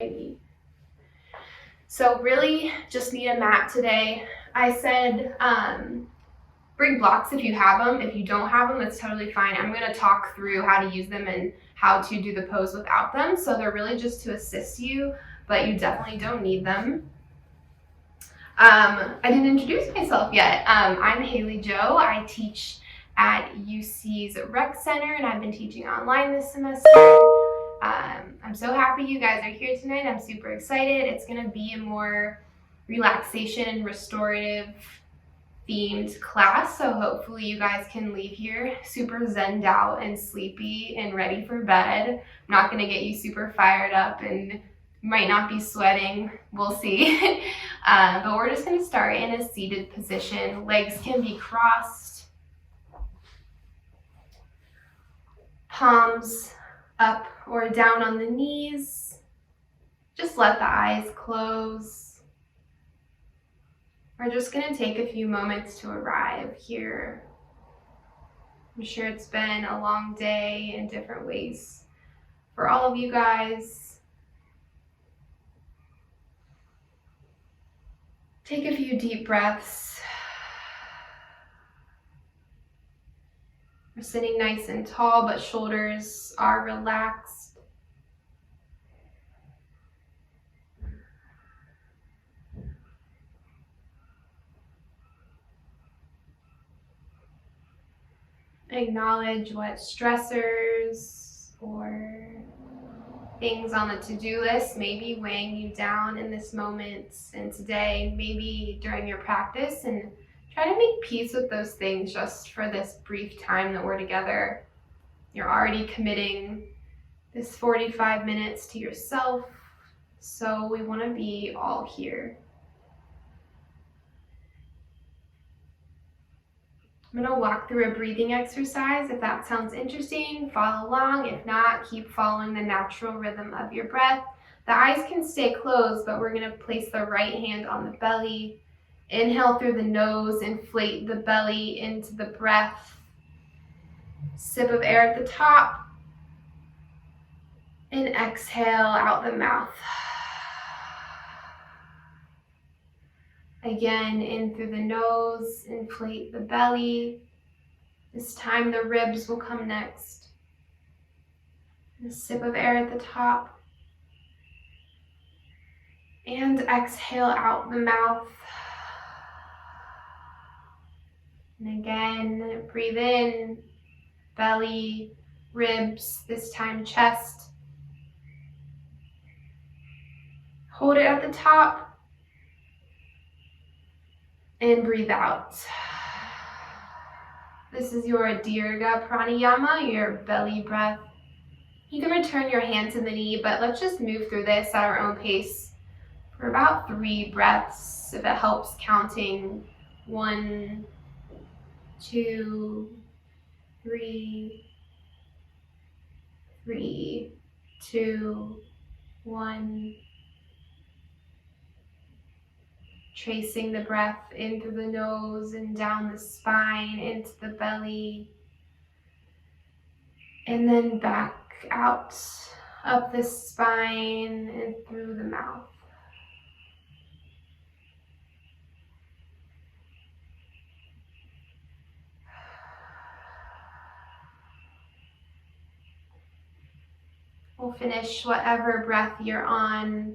maybe. So really just need a mat today. I said bring blocks if you have them. If you don't have them, that's totally fine. I'm going to talk through how to use them and how to do the pose without them. So they're really just to assist you, but you definitely don't need them. I didn't introduce myself yet. I'm Halie Jo. I teach at UC's Rec Center, and I've been teaching online this semester. I'm so happy you guys are here tonight. I'm super excited. It's going to be a more relaxation and restorative themed class, so hopefully you guys can leave here super zenned out and sleepy and ready for bed. I'm not going to get you super fired up and might not be sweating. We'll see. But we're just going to start in a seated position. Legs can be crossed. Palms up or down on the knees. Just let the eyes close. We're just going to take a few moments to arrive here. I'm sure it's been a long day in different ways for all of you guys. Take a few deep breaths. We're sitting nice and tall, but shoulders are relaxed. Acknowledge what stressors or things on the to-do list may be weighing you down in this moment and today, maybe during your practice, and try to make peace with those things just for this brief time that we're together. You're already committing this 45 minutes to yourself, so we want to be all here. I'm going to walk through a breathing exercise. If that sounds interesting, follow along. If not, keep following the natural rhythm of your breath. The eyes can stay closed, but we're going to place the right hand on the belly. Inhale through the nose, inflate the belly into the breath. Sip of air at the top. And exhale out the mouth. Again, in through the nose, inflate the belly. This time the ribs will come next. A sip of air at the top. And exhale out the mouth. And again, breathe in, belly, ribs, this time chest. Hold it at the top. And breathe out. This is your Dirga Pranayama, your belly breath. You can return your hand to the knee, but let's just move through this at our own pace for about 3 breaths, if it helps counting 1, 2, 3, 3, 2, 1. Tracing the breath in through the nose and down the spine, into the belly. And then back out, up the spine and through the mouth. We'll finish whatever breath you're on.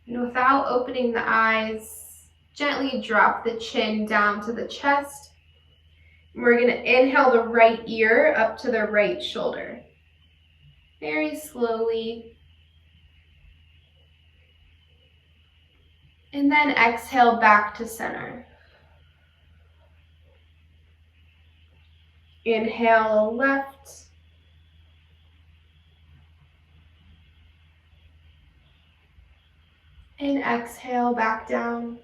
And without opening the eyes, gently drop the chin down to the chest. We're going to inhale the right ear up to the right shoulder. Very slowly. And then exhale back to center. Inhale left. And exhale back down.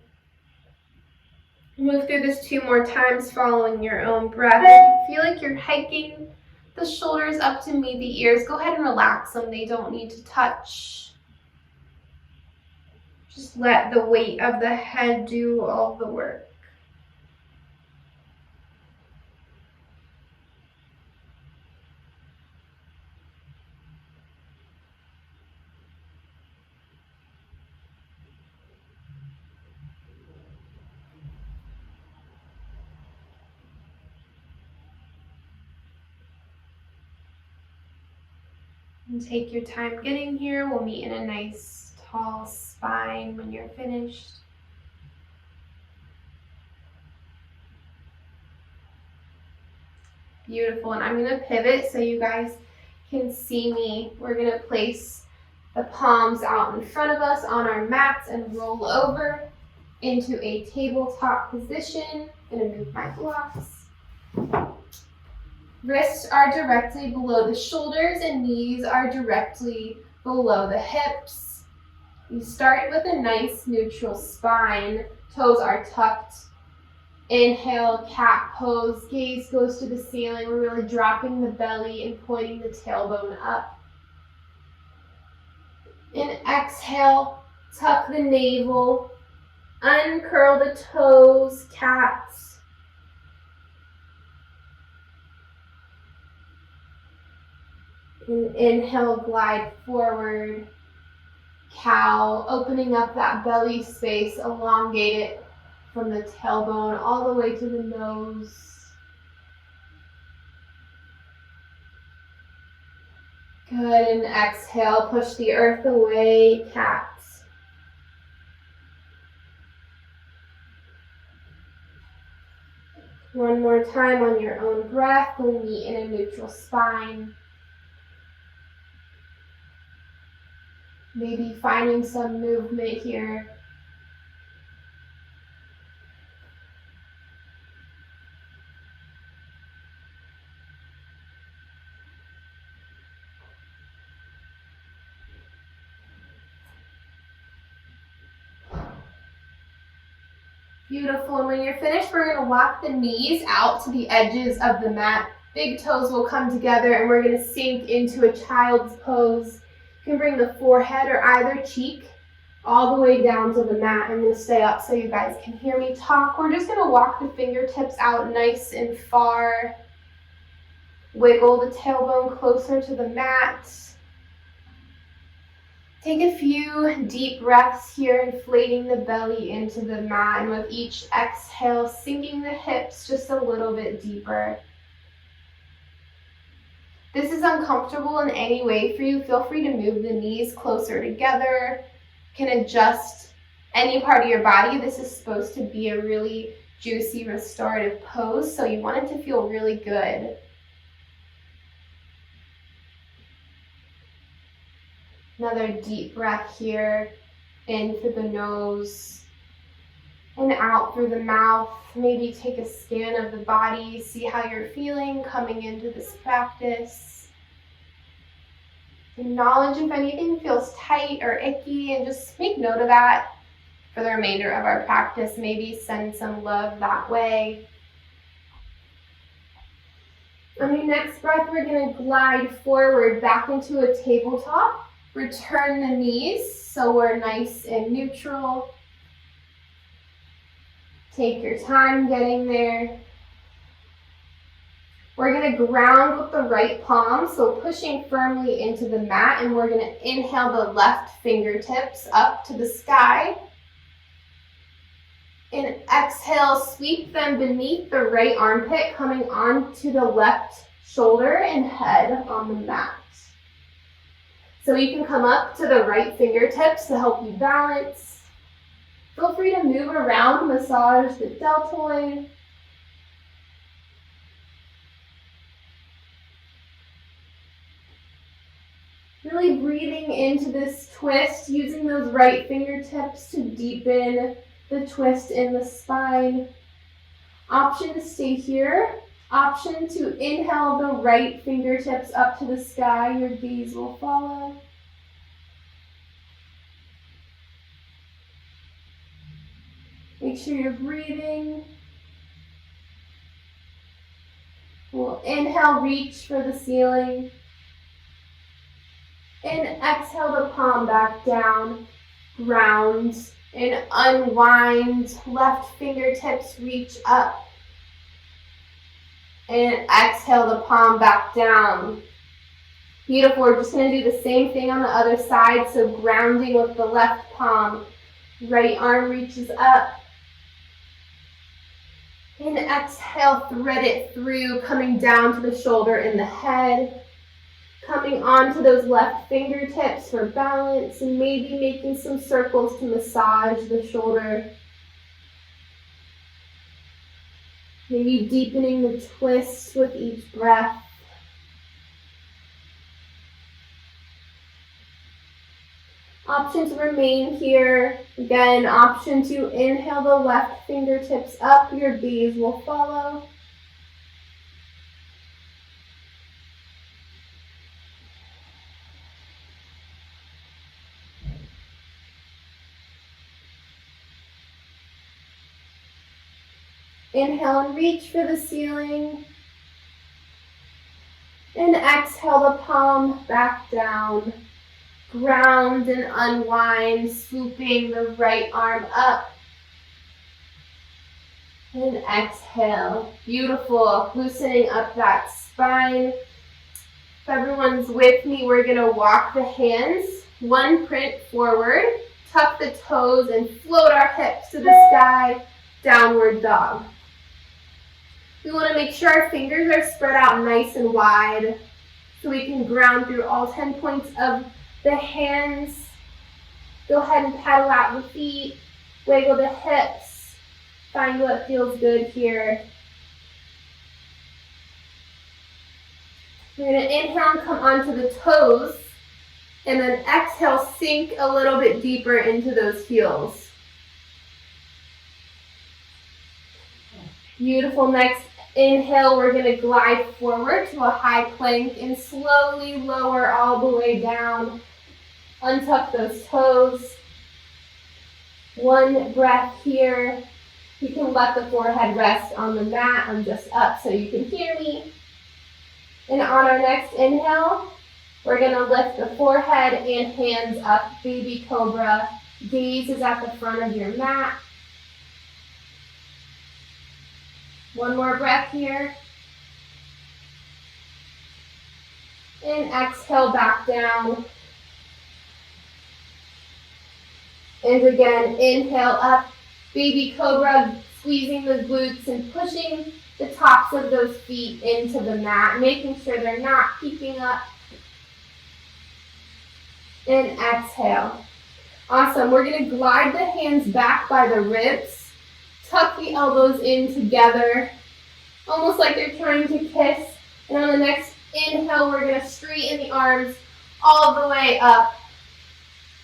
Move through this 2 more times following your own breath. If you feel like you're hiking the shoulders up to meet the ears, go ahead and relax them. They don't need to touch. Just let the weight of the head do all the work. And take your time getting here. We'll meet in a nice tall spine when you're finished. Beautiful. And I'm going to pivot so you guys can see me. We're going to place the palms out in front of us on our mats and roll over into a tabletop position. I'm going to move my blocks. Wrists are directly below the shoulders and knees are directly below the hips. You start with a nice neutral spine. Toes are tucked. Inhale, cat pose. Gaze goes to the ceiling. We're really dropping the belly and pointing the tailbone up. And exhale, tuck the navel. Uncurl the toes, cats. And inhale, glide forward, cow, opening up that belly space, elongate it from the tailbone all the way to the nose. Good, and exhale, push the earth away, cats. One more time on your own breath. We'll meet in a neutral spine. Maybe finding some movement here. Beautiful, and when you're finished, we're going to walk the knees out to the edges of the mat. Big toes will come together and we're going to sink into a child's pose. You can bring the forehead or either cheek all the way down to the mat. I'm going to stay up so you guys can hear me talk. We're just going to walk the fingertips out nice and far. Wiggle the tailbone closer to the mat. Take a few deep breaths here, inflating the belly into the mat, and with each exhale, sinking the hips just a little bit deeper. If this is uncomfortable in any way for you, feel free to move the knees closer together. You can adjust any part of your body. This is supposed to be a really juicy restorative pose, so you want it to feel really good. Another deep breath here, in through the nose and out through the mouth. Maybe take a scan of the body, see how you're feeling coming into this practice. Acknowledge if anything feels tight or icky, and just make note of that for the remainder of our practice. Maybe send some love that way. On your next breath, we're going to glide forward back into a tabletop. Return the knees so we're nice and neutral. Take your time getting there. We're going to ground with the right palm, so pushing firmly into the mat, and we're going to inhale the left fingertips up to the sky. And exhale, sweep them beneath the right armpit, coming onto the left shoulder and head on the mat. So you can come up to the right fingertips to help you balance. Feel free to move around, massage the deltoid. Really breathing into this twist, using those right fingertips to deepen the twist in the spine. Option to stay here. Option to inhale the right fingertips up to the sky. Your gaze will follow. Make sure you're breathing. We'll inhale, reach for the ceiling. And exhale the palm back down. Ground and unwind. Left fingertips reach up. And exhale the palm back down. Beautiful. We're just going to do the same thing on the other side. So grounding with the left palm. Right arm reaches up. And exhale, thread it through, coming down to the shoulder and the head. coming onto those left fingertips for balance and maybe making some circles to massage the shoulder. Maybe deepening the twist with each breath. Option to remain here. Again, option to inhale the left fingertips up. Your gaze will follow. Inhale and reach for the ceiling. And exhale the palm back down. Ground and unwind, swooping the right arm up. And exhale. Beautiful. Loosening up that spine. If everyone's with me, we're going to walk the hands one print forward, tuck the toes, and float our hips to the sky. Downward dog. We want to make sure our fingers are spread out nice and wide so we can ground through all 10 points of the hands. Go ahead and pedal out the feet, wiggle the hips, find what feels good here. We're going to inhale and come onto the toes, and then exhale, sink a little bit deeper into those heels. Beautiful. Next inhale, we're going to glide forward to a high plank and slowly lower all the way down. Untuck those toes. One breath here. You can let the forehead rest on the mat. I'm just up so you can hear me. And on our next inhale, we're going to lift the forehead and hands up, baby cobra. Gaze is at the front of your mat. One more breath here. And exhale back down. And again, inhale up, baby cobra, squeezing the glutes and pushing the tops of those feet into the mat, making sure they're not peeking up. And exhale. Awesome. We're going to glide the hands back by the ribs. Tuck the elbows in together, almost like they're trying to kiss. And on the next inhale, we're going to straighten the arms all the way up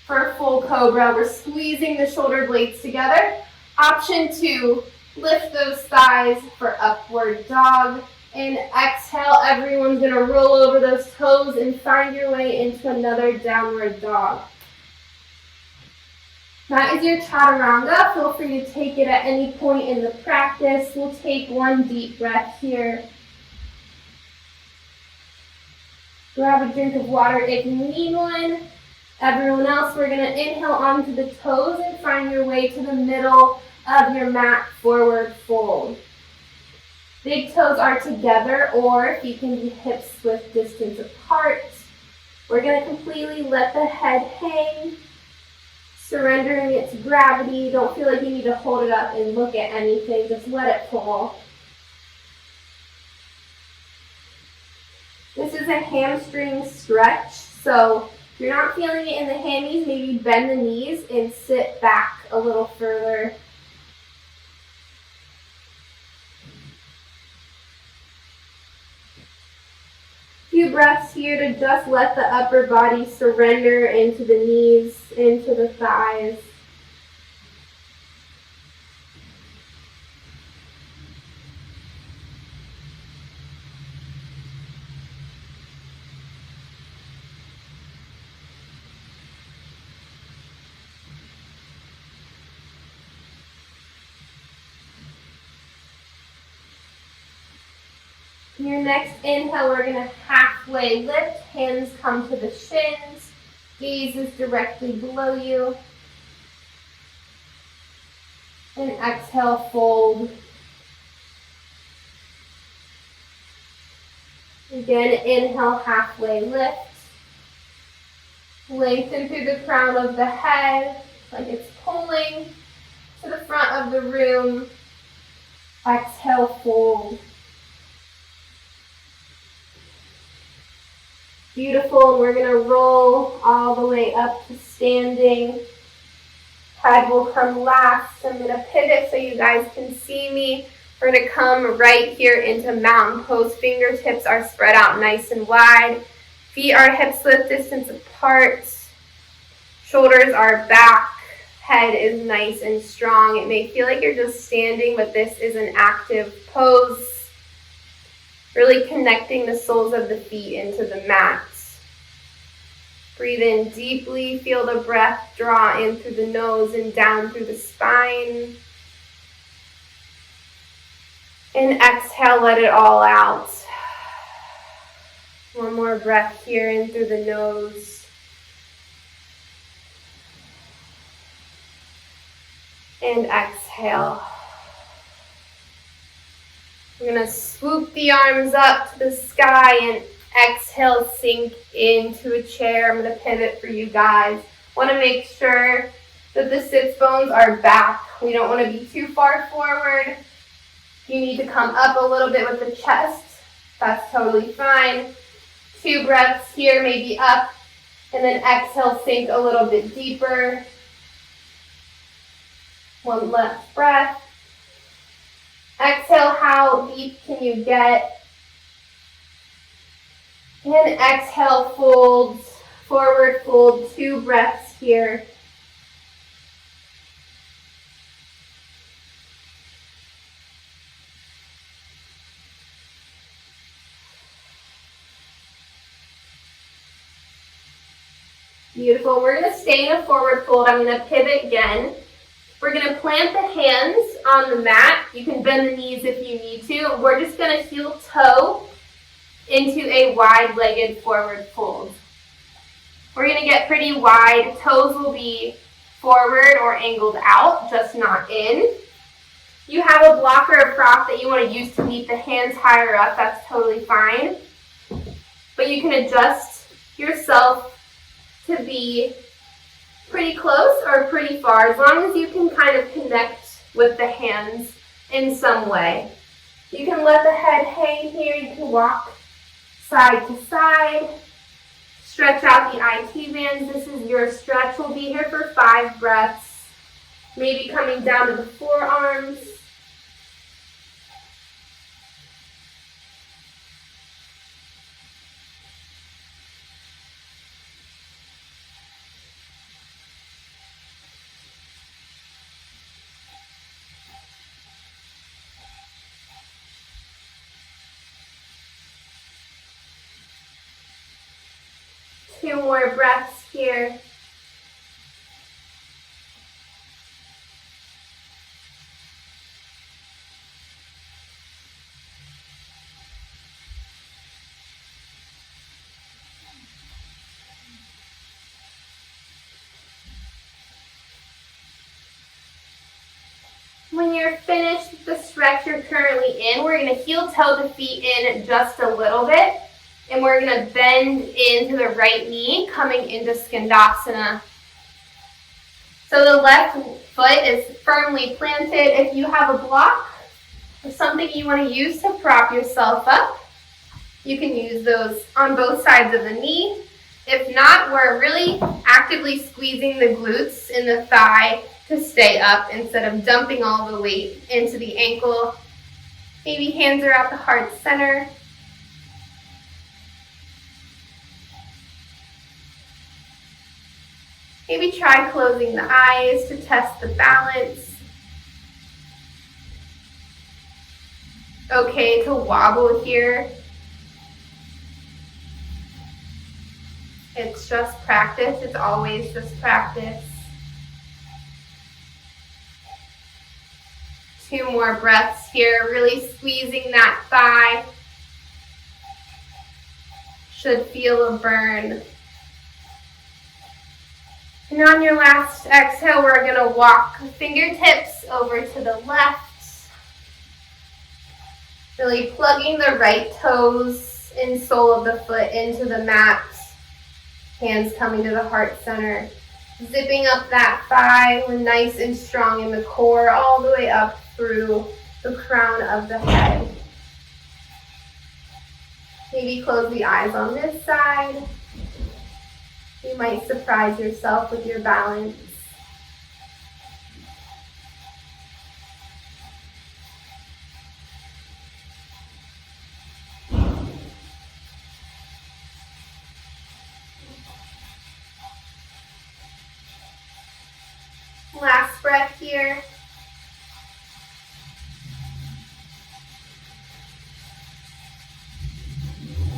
for full cobra. We're squeezing the shoulder blades together. Option 2, lift those thighs for upward dog. And exhale, everyone's going to roll over those toes and find your way into another downward dog. That is your chaturanga. Feel free to take it at any point in the practice. We'll take one deep breath here. Grab a drink of water if you need one. Everyone else, we're going to inhale onto the toes and find your way to the middle of your mat, forward fold. Big toes are together, or if you can be hips width distance apart. We're going to completely let the head hang, surrendering it to gravity. Don't feel like you need to hold it up and look at anything. Just let it fall. This is a hamstring stretch, so if you're not feeling it in the hammies, maybe bend the knees and sit back a little further. Few breaths here to just let the upper body surrender into the knees, into the thighs. Your next inhale, we're going to halfway lift, hands come to the shins, gaze is directly below you. And exhale, fold. Again, inhale, halfway lift. Lengthen through the crown of the head, like it's pulling to the front of the room. Exhale, fold. Beautiful, and we're gonna roll all the way up to standing. Head will come last. I'm gonna pivot so you guys can see me. We're gonna come right here into mountain pose. Fingertips are spread out nice and wide. Feet are hip width distance apart. Shoulders are back. Head is nice and strong. It may feel like you're just standing, but this is an active pose. Really connecting the soles of the feet into the mat. Breathe in deeply. Feel the breath draw in through the nose and down through the spine. And exhale, let it all out. One more breath here in through the nose. And exhale. We're going to swoop the arms up to the sky and exhale, sink into a chair. I'm going to pivot for you guys. Want to make sure that the sits bones are back. We don't want to be too far forward. You need to come up a little bit with the chest. That's totally fine. 2 breaths here, maybe up, and then exhale, sink a little bit deeper. 1 last breath. Exhale, how deep can you get? And exhale, fold, forward fold, 2 breaths here. Beautiful. We're going to stay in a forward fold. I'm going to pivot again. We're going to plant the hands on the mat. You can bend the knees if you need to. We're just going to heel toe into a wide-legged forward fold. We're going to get pretty wide. Toes will be forward or angled out, just not in. You have a block or a prop that you want to use to meet the hands higher up. That's totally fine. But you can adjust yourself to be pretty close or pretty far, as long as you can kind of connect with the hands in some way. You can let the head hang here. You can walk side to side. Stretch out the IT bands. This is your stretch. We'll be here for 5 breaths. Maybe coming down to the forearms. Two more breaths here. When you're finished with the stretch you're currently in, we're going to heel toe the feet in just a little bit. And we're going to bend into the right knee, coming into Skandasana. So the left foot is firmly planted. If you have a block or something you want to use to prop yourself up, you can use those on both sides of the knee. If not, we're really actively squeezing the glutes in the thigh to stay up instead of dumping all the weight into the ankle. Maybe hands are at the heart center. Maybe try closing the eyes to test the balance. Okay to wobble here. It's just practice. It's always just practice. 2 more breaths here, really squeezing that thigh. Should feel a burn. And on your last exhale, we're going to walk fingertips over to the left. Really plugging the right toes and sole of the foot into the mat. Hands coming to the heart center. Zipping up that thigh, nice and strong in the core, all the way up through the crown of the head. Maybe close the eyes on this side. You might surprise yourself with your balance. Last breath here.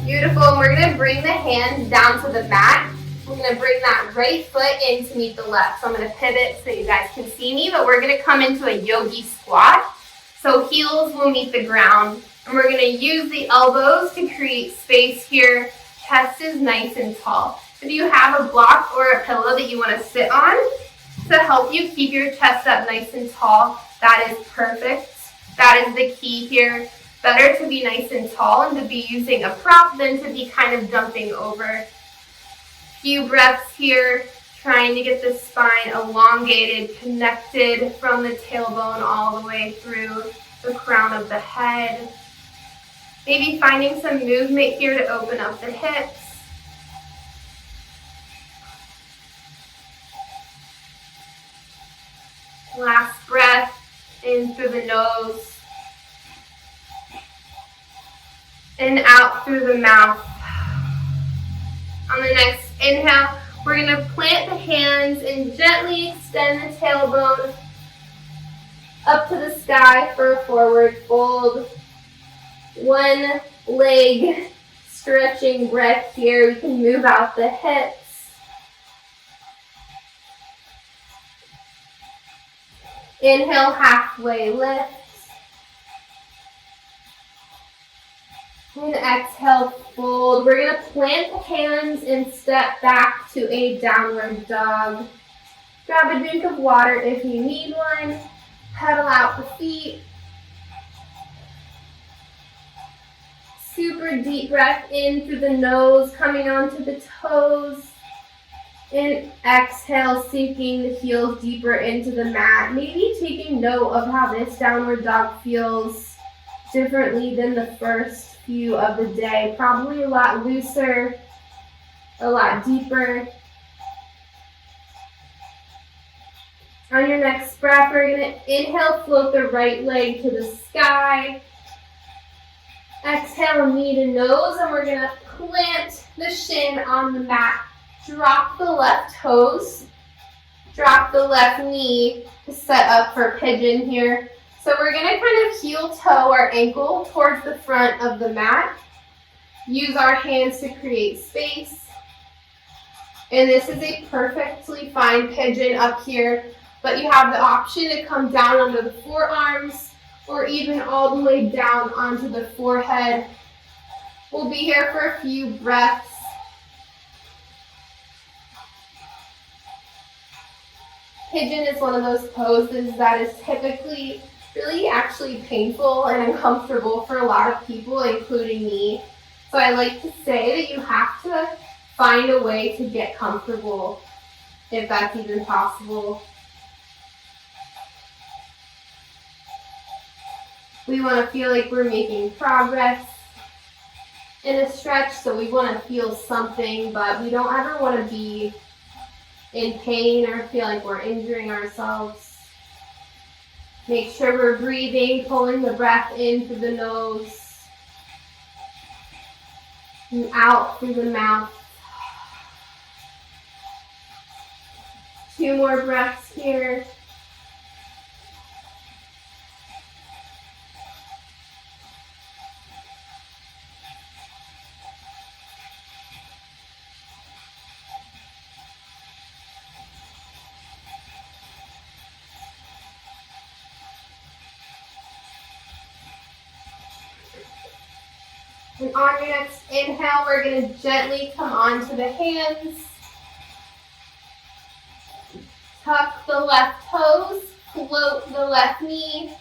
Beautiful. And we're going to bring the hands down to the mat. We're going to bring that right foot in to meet the left. So I'm going to pivot so you guys can see me, but we're going to come into a yogi squat. So heels will meet the ground. And we're going to use the elbows to create space here. Chest is nice and tall. If you have a block or a pillow that you want to sit on to help you keep your chest up nice and tall, that is perfect. That is the key here. Better to be nice and tall and to be using a prop than to be kind of dumping over. Few breaths here, trying to get the spine elongated, connected from the tailbone all the way through the crown of the head. Maybe finding some movement here to open up the hips. Last breath in through the nose and out through the mouth. On the next inhale, we're going to plant the hands and gently extend the tailbone up to the sky for a forward fold. One leg stretching breath here. We can move out the hips. Inhale, halfway lift. And exhale, fold. We're going to plant the hands and step back to a downward dog. Grab a drink of water if you need one. Pedal out the feet. Super deep breath in through the nose, coming onto the toes. And exhale, sinking the heels deeper into the mat. Maybe taking note of how this downward dog feels differently than the first few of the day. Probably a lot looser, a lot deeper. On your next breath, we're going to inhale, float the right leg to the sky. Exhale, knee to nose, and we're going to plant the shin on the mat. Drop the left toes. Drop the left knee to set up for pigeon here. So we're going to kind of heel toe our ankle towards the front of the mat. Use our hands to create space. And this is a perfectly fine pigeon up here, but you have the option to come down under the forearms or even all the way down onto the forehead. We'll be here for a few breaths. Pigeon is one of those poses that is typically really actually painful and uncomfortable for a lot of people, including me. So I like to say that you have to find a way to get comfortable, if that's even possible. We want to feel like we're making progress in a stretch, so we want to feel something, but we don't ever want to be in pain or feel like we're injuring ourselves. Make sure we're breathing, pulling the breath in through the nose and out through the mouth. 2 more breaths here. And on your next inhale, we're going to gently come onto the hands. Tuck the left toes, float the left knee,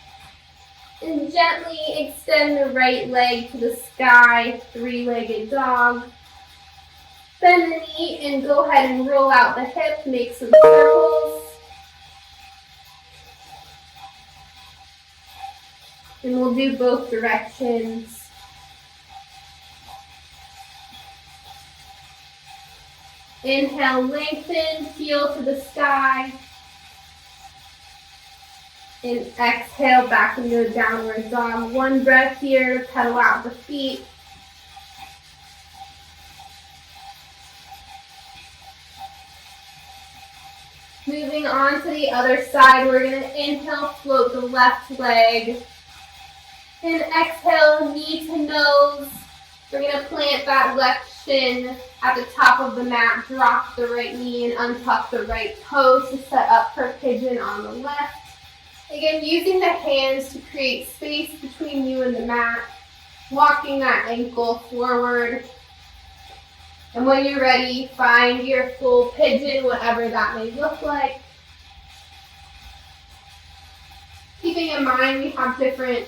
and gently extend the right leg to the sky, 3-legged dog. Bend the knee and go ahead and roll out the hip, make some circles. And we'll do both directions. Inhale, lengthen, heel to the sky. And exhale back into a downward dog. One breath here, pedal out the feet. Moving on to the other side, we're going to inhale, float the left leg. And exhale, knee to nose. We're going to plant that left shin at the top of the mat, drop the right knee and untuck the right toe to set up for pigeon on the left. Again, using the hands to create space between you and the mat, walking that ankle forward. And when you're ready, find your full pigeon, whatever that may look like. Keeping in mind we have different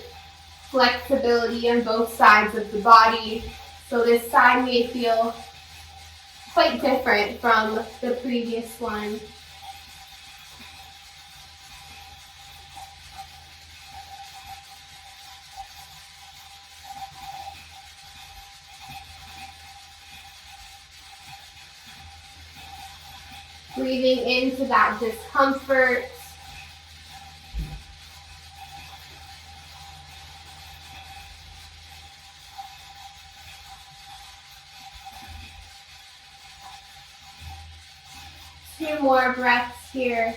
flexibility on both sides of the body, so this side may feel quite different from the previous one. Breathing into that discomfort. Two more breaths here.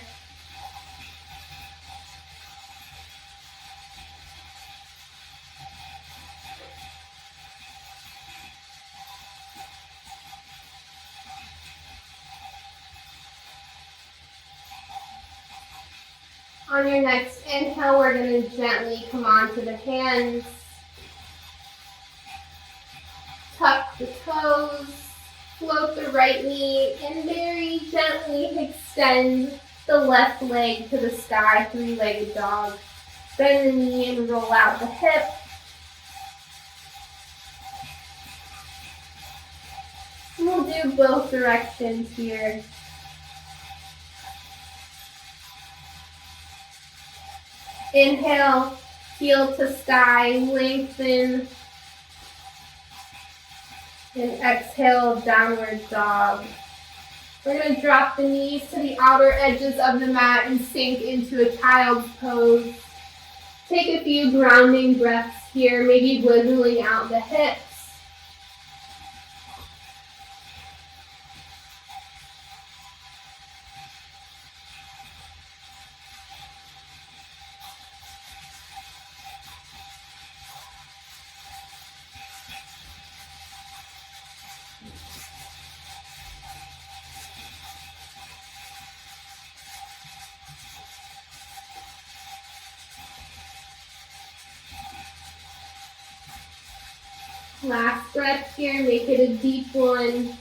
On your next inhale, we're going to gently come onto the hands. Tuck the toes, float the right knee, and very gently extend the left leg to the sky, three-legged dog. Bend the knee and roll out the hip. And we'll do both directions here. Inhale, heel to sky, lengthen. And exhale, downward dog. We're going to drop the knees to the outer edges of the mat and sink into a child's pose. Take a few grounding breaths here, maybe wiggling out the hips. Last breath here, make it a deep one.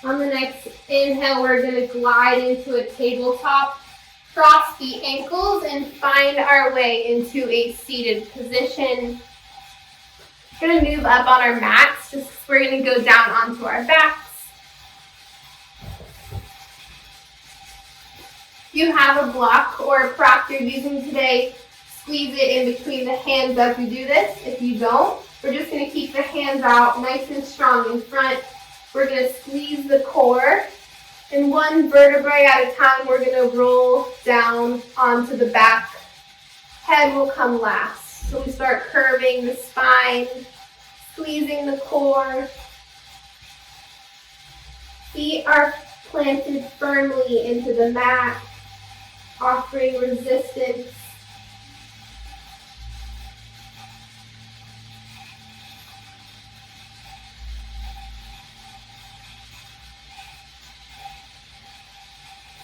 On the next inhale, we're going to glide into a tabletop. Cross the ankles and find our way into a seated position. We're going to move up on our mats. We're going to go down onto our backs. If you have a block or a prop you're using today, squeeze it in between the hands as we do this. If you don't, we're just going to keep the hands out nice and strong in front. We're going to squeeze the core. And one vertebrae at a time, we're going to roll down onto the back. Head will come last. So we start curving the spine, squeezing the core. Feet are planted firmly into the mat, offering resistance.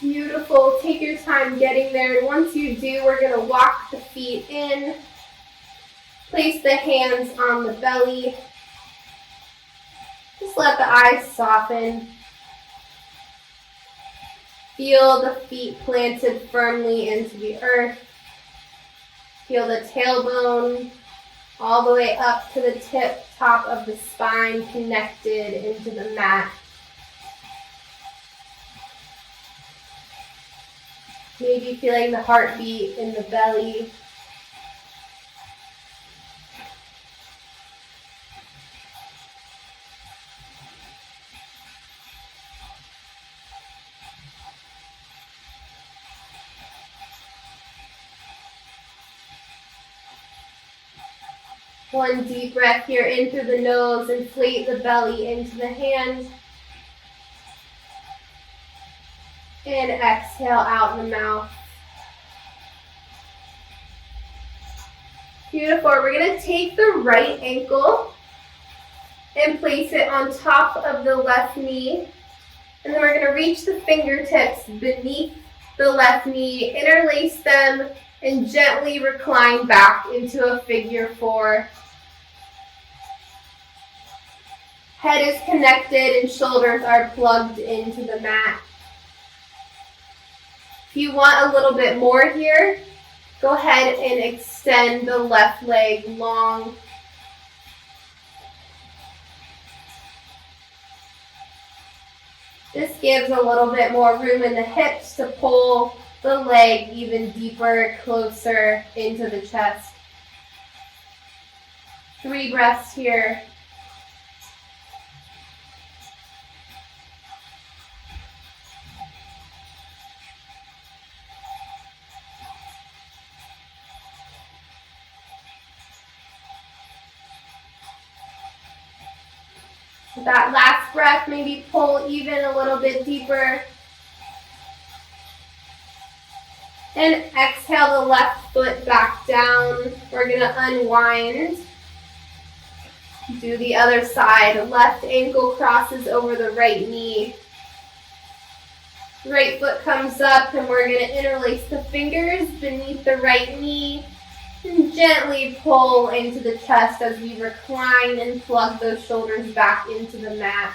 Beautiful. Take your time getting there. And once you do, we're going to walk the feet in. Place the hands on the belly. Just let the eyes soften. Feel the feet planted firmly into the earth. Feel the tailbone all the way up to the top of the spine connected into the mat. Maybe feeling the heartbeat in the belly. One deep breath here in through the nose, inflate the belly into the hands. And exhale out the mouth. Beautiful. We're going to take the right ankle and place it on top of the left knee. And then we're going to reach the fingertips beneath the left knee, interlace them, and gently recline back into a figure four. Head is connected and shoulders are plugged into the mat. If you want a little bit more here, go ahead and extend the left leg long. This gives a little bit more room in the hips to pull the leg even deeper, closer into the chest. 3 breaths here. With that last breath, maybe pull even a little bit deeper. And exhale the left foot back down. We're going to unwind. Do the other side. Left ankle crosses over the right knee. Right foot comes up and we're going to interlace the fingers beneath the right knee. And gently pull into the chest as we recline and plug those shoulders back into the mat.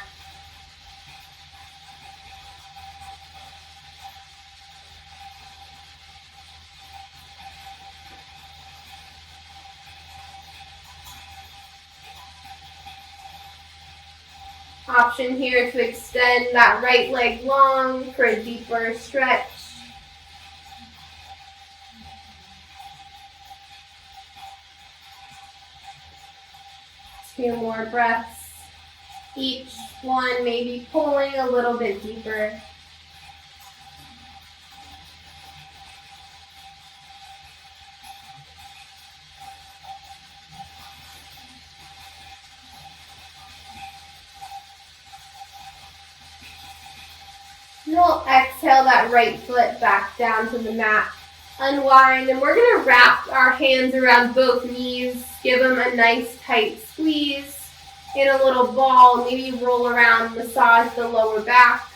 Option here to extend that right leg long for a deeper stretch. Two more breaths, each one maybe pulling a little bit deeper. And we'll exhale that right foot back down to the mat. Unwind, and we're going to wrap our hands around both knees, give them a nice tight squeeze in a little ball, maybe roll around, massage the lower back.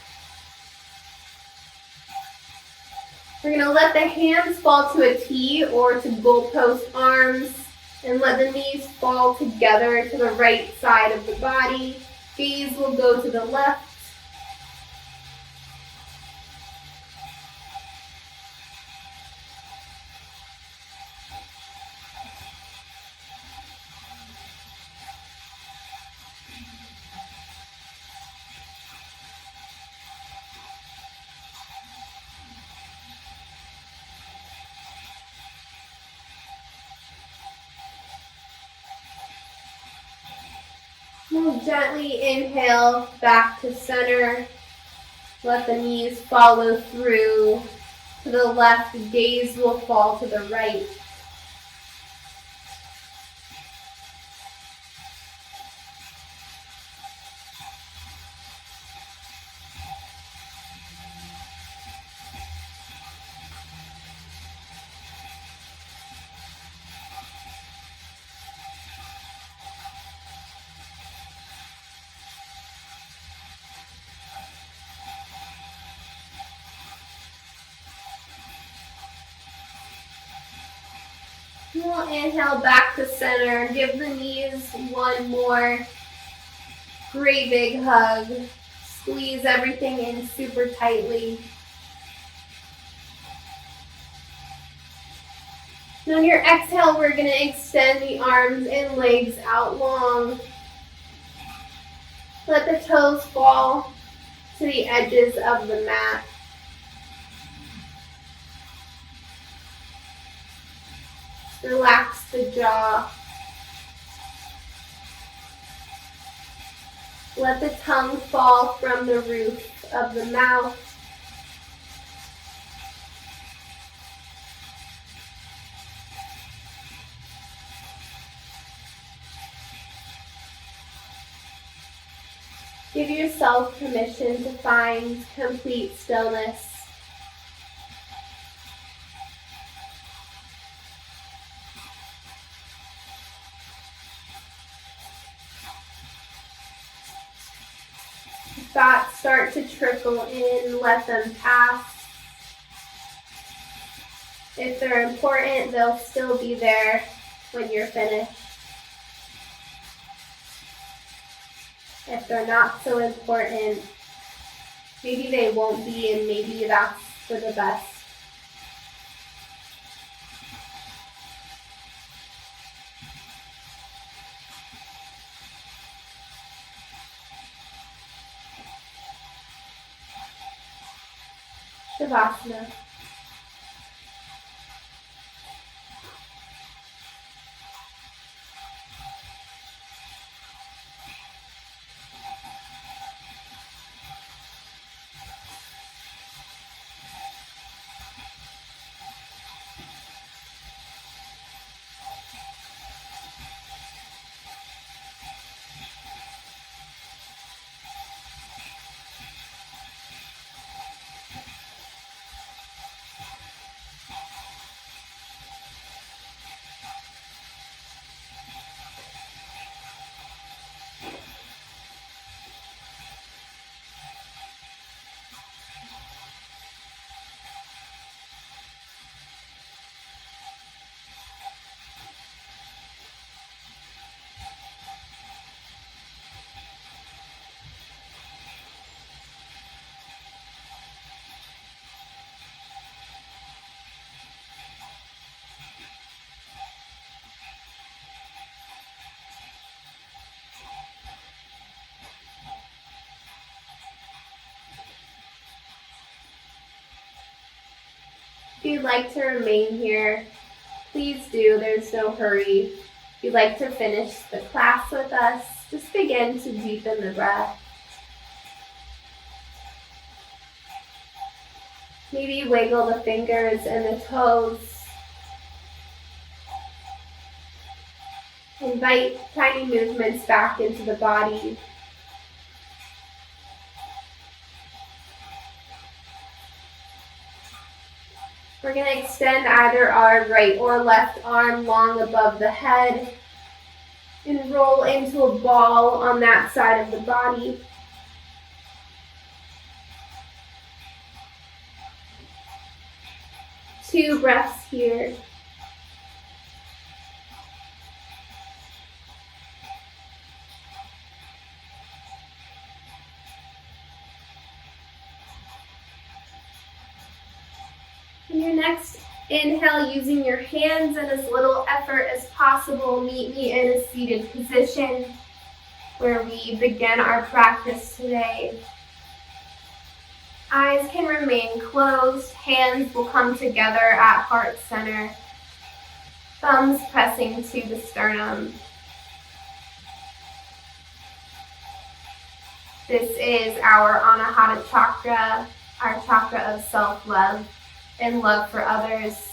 We're going to let the hands fall to a T or to goalpost arms, and let the knees fall together to the right side of the body. Gaze will go to the left. We'll gently inhale back to center. Let the knees follow through to the left. Gaze will fall to the right. We'll inhale back to center. Give the knees one more great big hug. Squeeze everything in super tightly. And on your exhale, we're going to extend the arms and legs out long. Let the toes fall to the edges of the mat. Relax the jaw. Let the tongue fall from the roof of the mouth. Give yourself permission to find complete stillness. If thoughts start to trickle in, let them pass. If they're important, they'll still be there when you're finished. If they're not so important, maybe they won't be, and maybe that's for the best. Shavasana. If you'd like to remain here, please do. There's no hurry. If you'd like to finish the class with us, just begin to deepen the breath. Maybe wiggle the fingers and the toes. Invite tiny movements back into the body. We're going to extend either our right or left arm long above the head and roll into a ball on that side of the body. Two breaths here. And your next inhale, using your hands and as little effort as possible, meet me in a seated position where we begin our practice today. Eyes can remain closed, hands will come together at heart center, thumbs pressing to the sternum. This is our Anahata chakra, our chakra of self-love and love for others.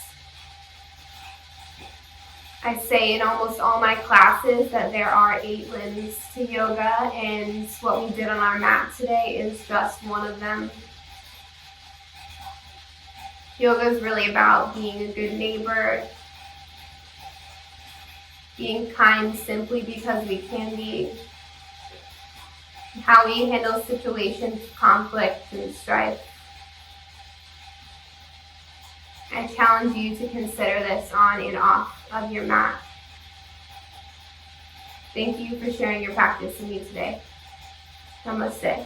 I say in almost all my classes that there are 8 limbs to yoga, and what we did on our mat today is just one of them. Yoga is really about being a good neighbor, being kind simply because we can be, how we handle situations of conflict and strife. I challenge you to consider this on and off of your mat. Thank you for sharing your practice with me today. Namaste.